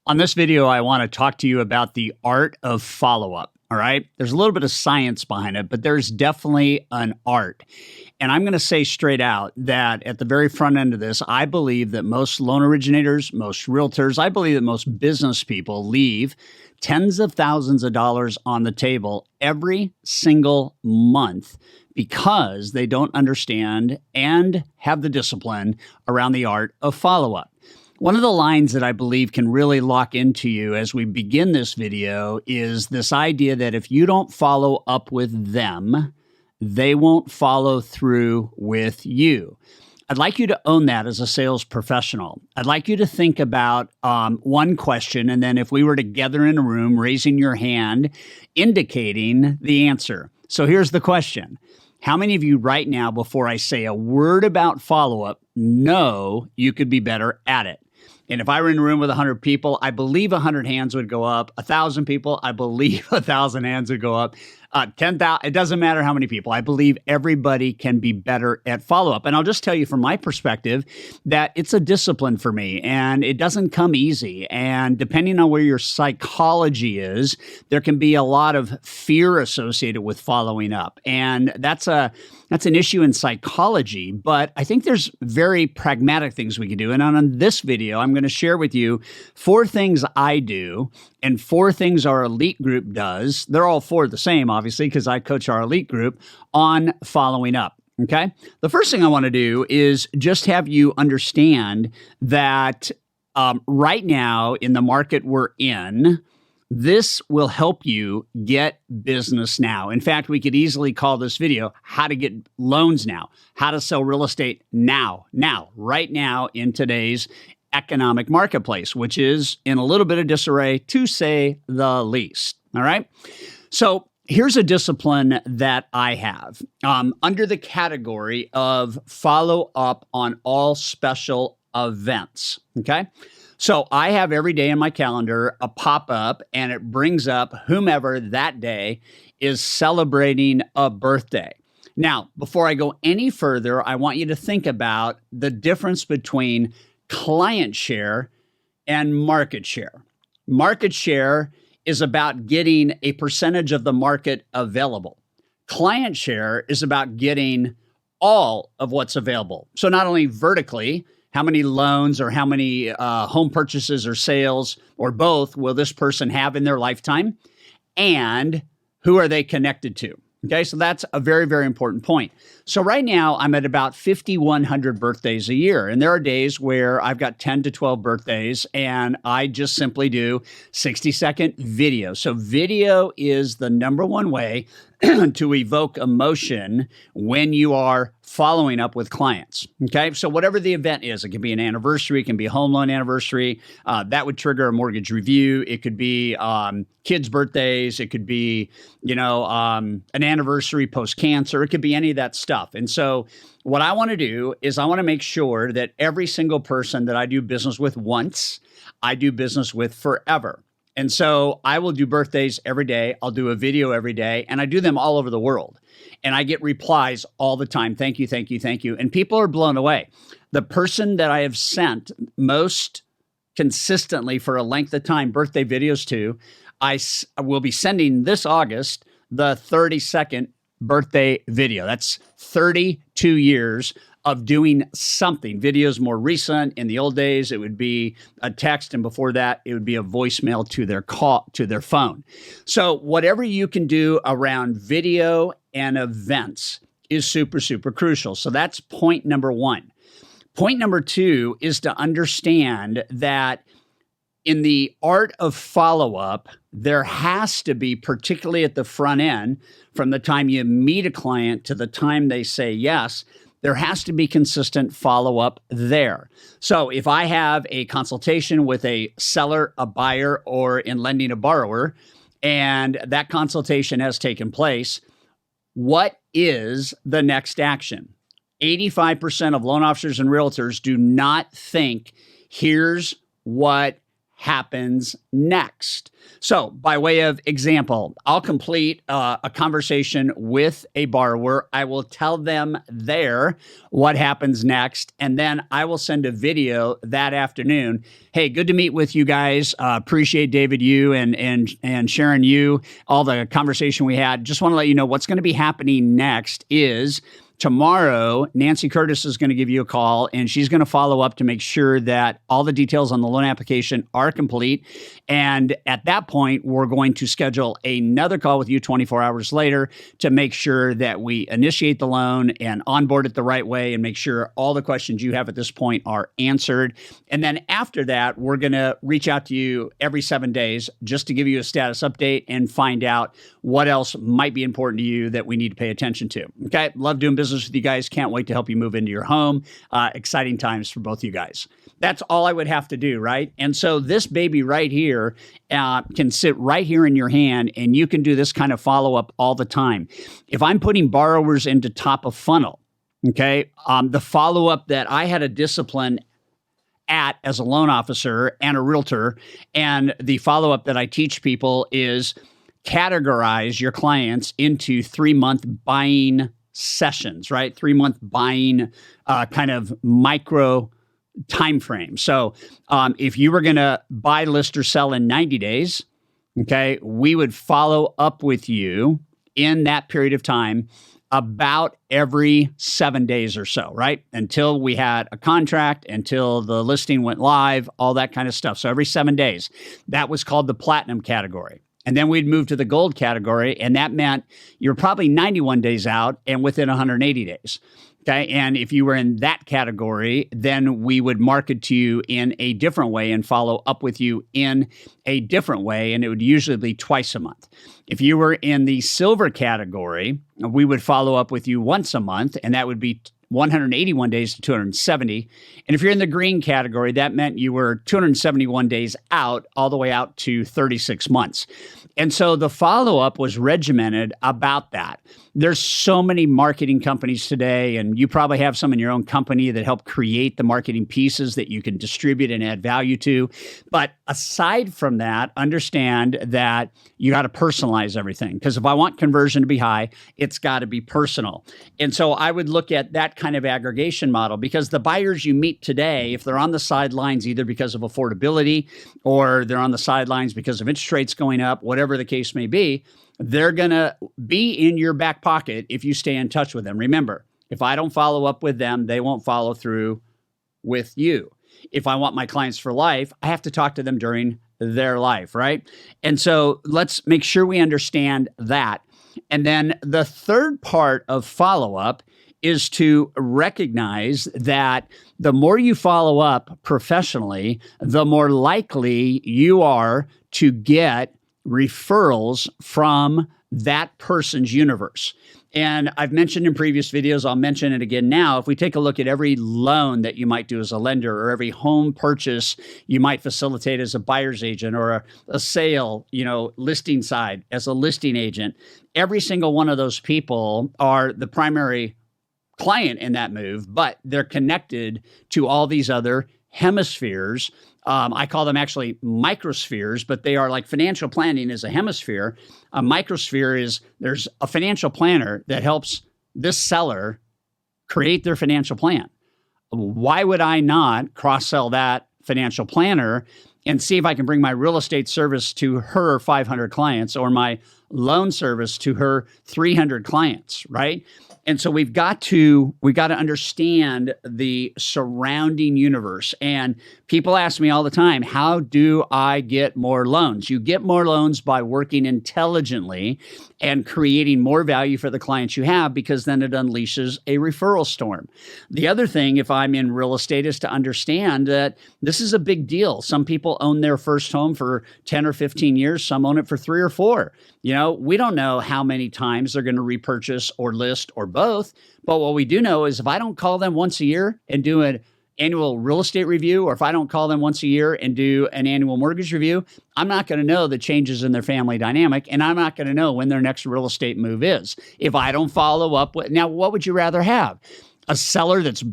On this video, I want to talk to you about the art of follow-up, all right? There's a little bit of science behind it, but there's definitely an art. And I'm going to say straight out that at the very front end of this, I believe that most loan originators, most realtors, I believe that most business people leave tens of thousands of dollars on the table every single month because they don't understand and have the discipline around the art of follow-up. One of the lines that I believe can really lock into you as we begin this video is this idea that if you don't follow up with them, they won't follow through with you. I'd like you to own that as a sales professional. I'd like you to think about one question, and then if we were together in a room, raising your hand, indicating the answer. So here's the question. How many of you right now, before I say a word about follow-up, know you could be better at it? And if I were in a room with 100 people, I believe 100 hands would go up. 1,000 people, I believe 1,000 hands would go up. 10,000, it doesn't matter how many people. I believe everybody can be better at follow-up. And I'll just tell you from my perspective that it's a discipline for me and it doesn't come easy. And depending on where your psychology is, there can be a lot of fear associated with following up. And that's an issue in psychology, but I think there's very pragmatic things we can do. And on this video, I'm going to share with you 4 things I do and 4 things our elite group does. They're all 4 the same, obviously, because I coach our elite group on following up. Okay. The first thing I want to do is just have you understand that right now in the market we're in, this will help you get business now. In fact, we could easily call this video, how to get loans now, how to sell real estate now, right now in today's economic marketplace, which is in a little bit of disarray, to say the least. All right. So here's a discipline that I have under the category of follow up on all special events. Okay. So I have every day in my calendar a pop-up, and it brings up whomever that day is celebrating a birthday. Now, before I go any further, I want you to think about the difference between client share and market share. Market share is about getting a percentage of the market available. Client share is about getting all of what's available. So not only vertically, how many loans or how many home purchases or sales or both will this person have in their lifetime, and who are they connected to? Okay, so that's a very, very important point. So right now, I'm at about 5,100 birthdays a year. And there are days where I've got 10 to 12 birthdays, and I just simply do 60-second video. So video is the number one way to evoke emotion when you are following up with clients. Okay, so whatever the event is, it can be an anniversary, it can be a home loan anniversary, that would trigger a mortgage review. It could be kids' birthdays. It could be, an anniversary post-cancer. It could be any of that stuff. And so what I want to do is I want to make sure that every single person that I do business with once, I do business with forever. And so I will do birthdays every day. I'll do a video every day, and I do them all over the world. And I get replies all the time. Thank you, thank you, thank you. And people are blown away. The person that I have sent most consistently for a length of time birthday videos to, I will be sending this August the 30-second birthday video. That's 32 years of doing something. Videos more recent. In the old days, it would be a text, and before that, it would be a voicemail to their phone. So whatever you can do around video and events is super, super crucial. So that's point number 1. Point number 2 is to understand that in the art of follow-up, there has to be, particularly at the front end, from the time you meet a client to the time they say yes, there has to be consistent follow-up there. So if I have a consultation with a seller, a buyer, or in lending a borrower, and that consultation has taken place, what is the next action? 85% of loan officers and realtors do not think, here's what happens next. So, by way of example, I'll complete a conversation with a borrower. I will tell them there what happens next, and then I will send a video that afternoon. Hey, good to meet with you guys. Appreciate David, you and Sharon, you, all the conversation we had. Just want to let you know what's going to be happening next is tomorrow, Nancy Curtis is going to give you a call, and she's going to follow up to make sure that all the details on the loan application are complete. And at that point, we're going to schedule another call with you 24 hours later to make sure that we initiate the loan and onboard it the right way and make sure all the questions you have at this point are answered. And then after that, we're going to reach out to you every 7 days just to give you a status update and find out what else might be important to you that we need to pay attention to. Okay? Love doing business with you guys. Can't wait to help you move into your home. Exciting times for both you guys. That's all I would have to do, right? And so this baby right here can sit right here in your hand, and you can do this kind of follow-up all the time. If I'm putting borrowers into top of funnel, okay, the follow-up that I had a discipline at as a loan officer and a realtor, and the follow-up that I teach people is categorize your clients into 3-month buying sessions, right? 3-month buying kind of micro time frame. So if you were going to buy, list, or sell in 90 days, okay, we would follow up with you in that period of time about every 7 days or so, right? Until we had a contract, until the listing went live, all that kind of stuff. So every 7 days. That was called the platinum category. And then we'd move to the gold category, and that meant you're probably 91 days out and within 180 days. Okay. And if you were in that category, then we would market to you in a different way and follow up with you in a different way. And it would usually be twice a month. If you were in the silver category, we would follow up with you once a month, and that would be 181 days to 270. And if you're in the green category, that meant you were 271 days out, all the way out to 36 months. And so the follow-up was regimented about that. There's so many marketing companies today, and you probably have some in your own company that help create the marketing pieces that you can distribute and add value to. But aside from that, understand that you got to personalize everything, because if I want conversion to be high, it's got to be personal. And so I would look at that kind of aggregation model, because the buyers you meet today, if they're on the sidelines either because of affordability or they're on the sidelines because of interest rates going up, whatever the case may be, they're going to be in your back pocket if you stay in touch with them. Remember, if I don't follow up with them, they won't follow through with you. If I want my clients for life, I have to talk to them during their life, right? And so let's make sure we understand that. And then the third part of follow-up is to recognize that the more you follow up professionally, the more likely you are to get referrals from that person's universe. And I've mentioned in previous videos, I'll mention it again now. If we take a look at every loan that you might do as a lender, or every home purchase you might facilitate as a buyer's agent, or a sale, listing side as a listing agent, every single one of those people are the primary client in that move, but they're connected to all these other hemispheres. I call them actually microspheres, but they are like financial planning is a hemisphere. A microsphere is there's a financial planner that helps this seller create their financial plan. Why would I not cross-sell that financial planner and see if I can bring my real estate service to her 500 clients, or my loan service to her 300 clients, right? And so we've got to understand the surrounding universe. And people ask me all the time, how do I get more loans? You get more loans by working intelligently and creating more value for the clients you have, because then it unleashes a referral storm. The other thing, if I'm in real estate, is to understand that this is a big deal. Some people own their first home for 10 or 15 years. Some own it for 3 or 4. We don't know how many times they're going to repurchase or list or both. But what we do know is if I don't call them once a year and do an annual real estate review, or if I don't call them once a year and do an annual mortgage review, I'm not going to know the changes in their family dynamic, and I'm not going to know when their next real estate move is if I don't follow up with. Now, what would you rather have? a seller that's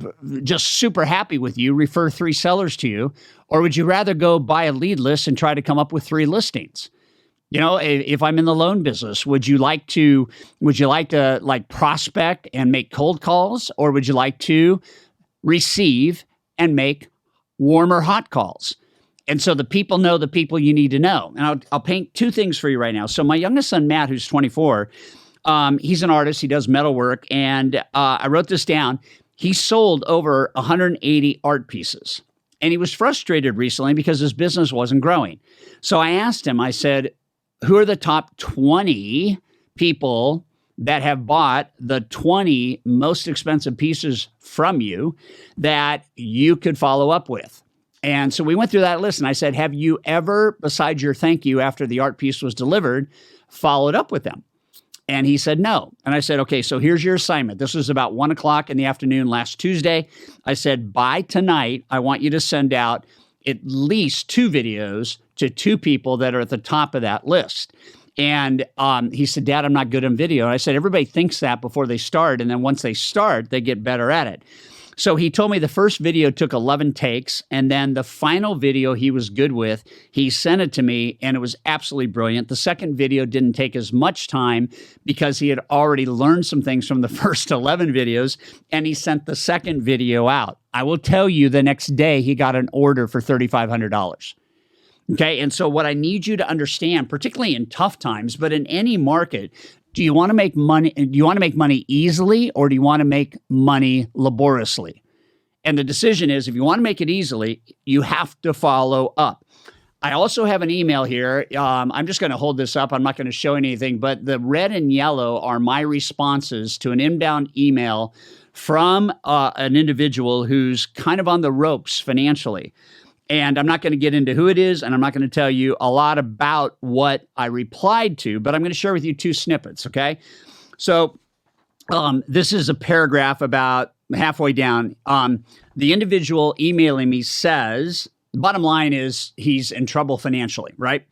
just super happy with you, refer 3 sellers to you? Or would you rather go buy a lead list and try to come up with 3 listings? If I'm in the loan business, would you like to like prospect and make cold calls, or would you like to receive and make warm or hot calls? And so the people know the people you need to know. And I'll paint 2 things for you right now. So my youngest son, Matt, who's 24, he's an artist. He does metal work. And I wrote this down. He sold over 180 art pieces. And he was frustrated recently because his business wasn't growing. So I asked him, I said, who are the top 20 people that have bought the 20 most expensive pieces from you that you could follow up with? And so we went through that list, and I said, have you ever, besides your thank you after the art piece was delivered, followed up with them? And he said, no. And I said, okay, so here's your assignment. This was about 1 o'clock in the afternoon last Tuesday. I said, by tonight, I want you to send out at least 2 videos to 2 people that are at the top of that list. And he said, Dad, I'm not good on video. And I said, everybody thinks that before they start. And then once they start, they get better at it. So he told me the first video took 11 takes. And then the final video he was good with, he sent it to me, and it was absolutely brilliant. The second video didn't take as much time because he had already learned some things from the first 11 videos, and he sent the second video out. I will tell you, the next day he got an order for $3,500. Okay, and so what I need you to understand, particularly in tough times, but in any market, do you want to make money? Do you want to make money easily, or do you want to make money laboriously? And the decision is, if you want to make it easily, you have to follow up. I also have an email here. I'm just going to hold this up. I'm not going to show anything, but the red and yellow are my responses to an inbound email from an individual who's kind of on the ropes financially. And I'm not going to get into who it is, and I'm not going to tell you a lot about what I replied to, but I'm going to share with you 2 snippets, okay? So this is a paragraph about halfway down. The individual emailing me says, the bottom line is he's in trouble financially, right?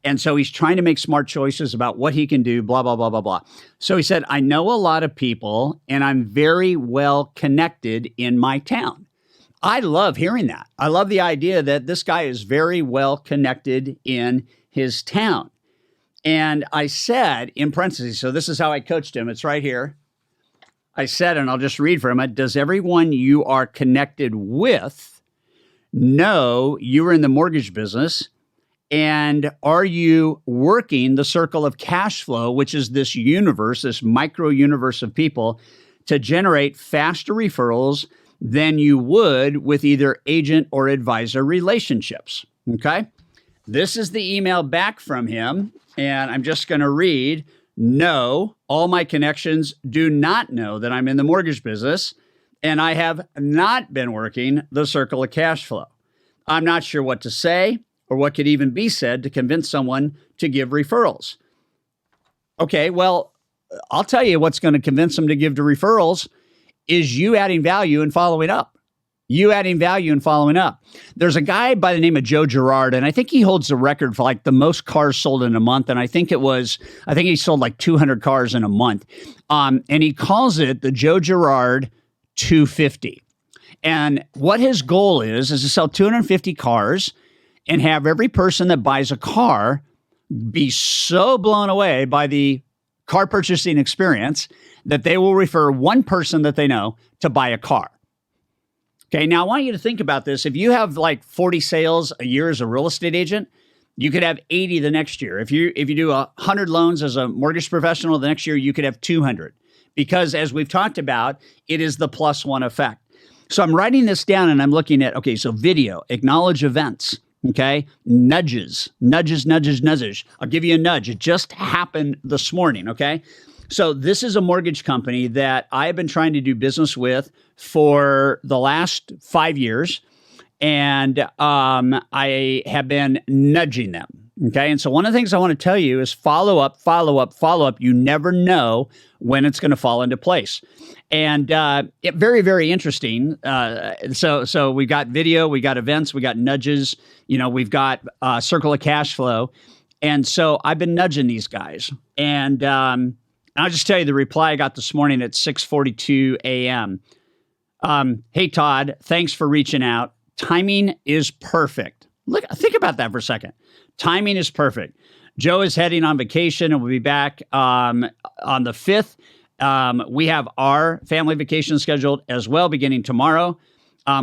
And so he's trying to make smart choices about what he can do, blah, blah, blah, blah, blah. So he said, I know a lot of people, and I'm very well connected in my town. I love hearing that. I love the idea that this guy is very well connected in his town. And I said in parentheses, so this is how I coached him. It's right here. I said, and I'll just read from it, does everyone you are connected with know you are in the mortgage business? And are you working the circle of cash flow, which is this universe, this micro universe of people, to generate faster referrals than you would with either agent or advisor relationships? Okay. This is the email back from him. And I'm just going to read, no, all my connections do not know that I'm in the mortgage business, and I have not been working the circle of cash flow. I'm not sure what to say or what could even be said to convince someone to give referrals. Okay, well, I'll tell you what's going to convince them to give to referrals is you adding value and following up. You adding value and following up. There's a guy by the name of Joe Girard, and I think he holds the record for like the most cars sold in a month. And I think he sold like 200 cars in a month. And he calls it the Joe Girard 250. And what his goal is to sell 250 cars and have every person that buys a car be so blown away by the car purchasing experience that they will refer one person that they know to buy a car. Okay, now I want you to think about this. If you have like 40 sales a year as a real estate agent, you could have 80 the next year. If you do 100 loans as a mortgage professional, the next year you could have 200. Because as we've talked about, it is the plus one effect. So I'm writing this down and I'm looking at, okay, so video, acknowledge events, okay? Nudges. I'll give you a nudge. It just happened this morning, okay? So this is a mortgage company that I've been trying to do business with for the last 5 years, and I have been nudging them, okay? And so one of the things I want to tell you is follow up. You never know when it's going to fall into place. And very, very interesting. So we've got video, we got events, we got nudges, we've got circle of cash flow. And so I've been nudging these guys. And I'll just tell you the reply I got this morning at 6:42 a.m. Hey, Todd, thanks for reaching out. Timing is perfect. Look, think about that for a second. Timing is perfect. Joe is heading on vacation and we'll be back on the 5th. We have our family vacation scheduled as well, beginning tomorrow.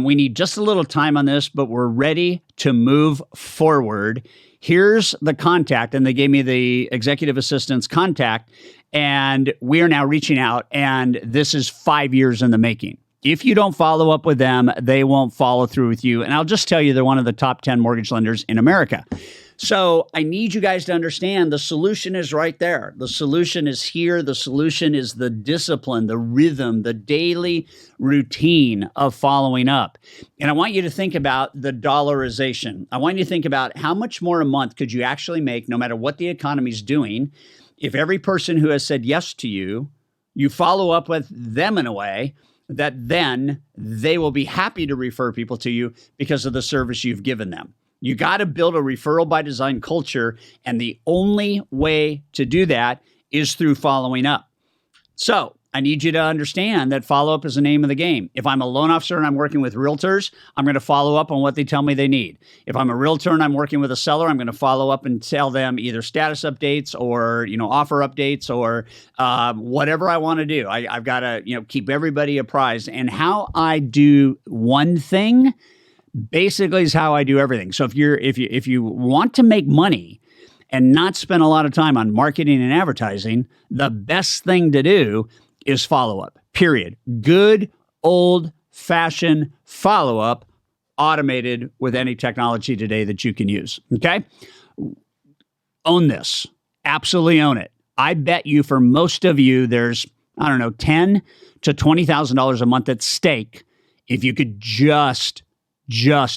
We need just a little time on this, but we're ready to move forward. Here's the contact, and they gave me the executive assistant's contact, and we are now reaching out, and this is 5 years in the making. If you don't follow up with them, they won't follow through with you. And I'll just tell you, they're one of the top 10 mortgage lenders in America. So I need you guys to understand the solution is right there. The solution is here. The solution is the discipline, the rhythm, the daily routine of following up. And I want you to think about the dollarization. I want you to think about how much more a month could you actually make, no matter what the economy's doing, if every person who has said yes to you, you follow up with them in a way that then they will be happy to refer people to you because of the service you've given them. You got to build a referral by design culture, and the only way to do that is through following up. So I need you to understand that follow-up is the name of the game. If I'm a loan officer and I'm working with realtors, I'm going to follow up on what they tell me they need. If I'm a realtor and I'm working with a seller, I'm going to follow up and tell them either status updates or, offer updates or whatever I want to do. I've got to, keep everybody apprised. And how I do one thing basically is how I do everything. So if you want to make money and not spend a lot of time on marketing and advertising, the best thing to do is follow up. Period. Good old-fashioned follow up, automated with any technology today that you can use. Okay? Own this. Absolutely own it. I bet you for most of you, there's, $10,000 to $20,000 a month at stake if you could just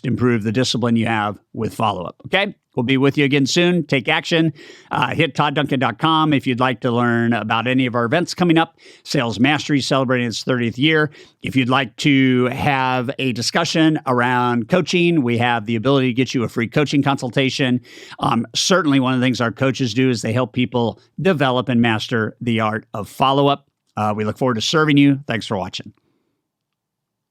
improve the discipline you have with follow-up, okay? We'll be with you again soon. Take action. Hit toddduncan.com if you'd like to learn about any of our events coming up. Sales Mastery celebrating its 30th year. If you'd like to have a discussion around coaching, we have the ability to get you a free coaching consultation. Certainly one of the things our coaches do is they help people develop and master the art of follow-up. We look forward to serving you. Thanks for watching.